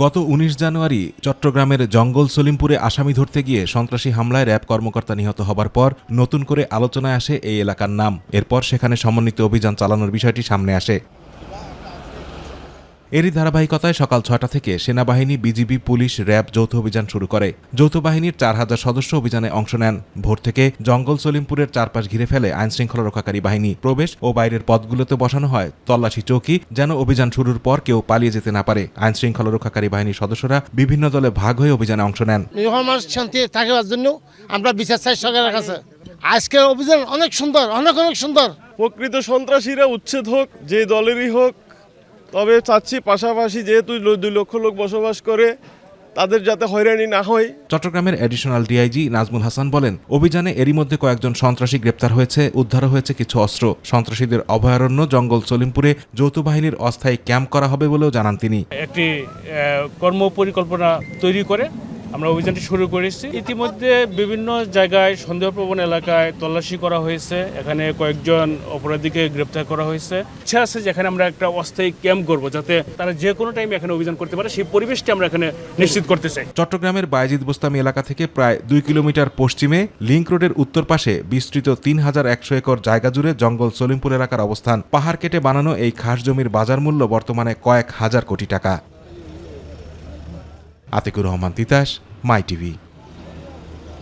গত ১৯ জানুয়ারি চট্টগ্রামের জঙ্গল সলিমপুরে আসামি ধরতে গিয়ে সন্ত্রাসী হামলায় র্যাব কর্মকর্তা নিহত হবার পর নতুন করে আলোচনায় আসে এই এলাকার নাম। এরপর সেখানে সমন্বিত অভিযান চালানোর বিষয়টি সামনে আসে। এরই ধারাবাহিকতায় সকাল ৬টা থেকে সেনাবাহিনী, বিজিবি, পুলিশ, র্যাব যৌথ অভিযান শুরু করে। যৌথ বাহিনীর ৪,০০০ সদস্য অভিযানে অংশ নেন। ভোর থেকে জঙ্গল সলিমপুরের চারপাশ ঘিরে ফেলে আইনশৃঙ্খলা রক্ষাকারী বাহিনী। প্রবেশ ও বাইরের পথগুলোতে বসানো হয় তল্লাশি চৌকি, যেন অভিযান শুরুর পর কেউ পালিয়ে যেতে না পারে। আইনশৃঙ্খলা রক্ষাকারী বাহিনীর সদস্যরা বিভিন্ন দলে ভাগ হয়ে অভিযানে অংশ নেন। শান্তি থাকার জন্য আমরা বিচার চাই সরকারের কাছে। আজকের অভিযান অনেক সুন্দর, অনেক সুন্দর। প্রকৃত সন্ত্রাসীরা উচ্ছেদ হোক, যে দলেরই হোক। তবে চাচ্ছি পাশাপাশি যেহেতু ২ লক্ষ লোক বসবাস করে, তাদের যাতে হয়রানি না হয়। চট্টগ্রামের অ্যাডিশনাল ডিআইজি নাজমুল হাসান বলেন, অভিযানে এরই মধ্যে কয়েকজন সন্ত্রাসী গ্রেপ্তার হয়েছে, উদ্ধারও হয়েছে কিছু অস্ত্র। সন্ত্রাসীদের অভয়ারণ্য জঙ্গল সলিমপুরে যৌথ বাহিনীর অস্থায়ী ক্যাম্প করা হবে বলেও জানান তিনি। একটি কর্ম পরিকল্পনা তৈরি করে আমরা অভিযানটি শুরু করেছি। ইতিমধ্যে বিভিন্ন জায়গায় সন্দেহপ্রবণ এলাকায় তল্লাশি করা হয়েছে। এখানে কয়েকজন অপরাধীকে গ্রেপ্তার করা হয়েছে। ইচ্ছা আছে যে এখানে আমরা একটা অস্থায়ী ক্যাম্প করব, যাতে তারা যে কোনো টাইমে এখানে অভিযান করতে পারে, সেই পরিবেশটি আমরা এখানে নিশ্চিত করতে চাই। চট্টগ্রামের বায়েজিদ বোস্তামি এলাকা থেকে প্রায় ২ কিলোমিটার পশ্চিমে লিংক রোডের উত্তর পাশে বিস্তৃত ৩,১০০ একর জায়গা জুড়ে জঙ্গল সলিমপুর এলাকার অবস্থান। পাহাড় কেটে বানানো এই খাস জমির বাজার মূল্য বর্তমানে কয়েক হাজার কোটি টাকা। আতিকুর রহমান তিতাস, মাই টিভি।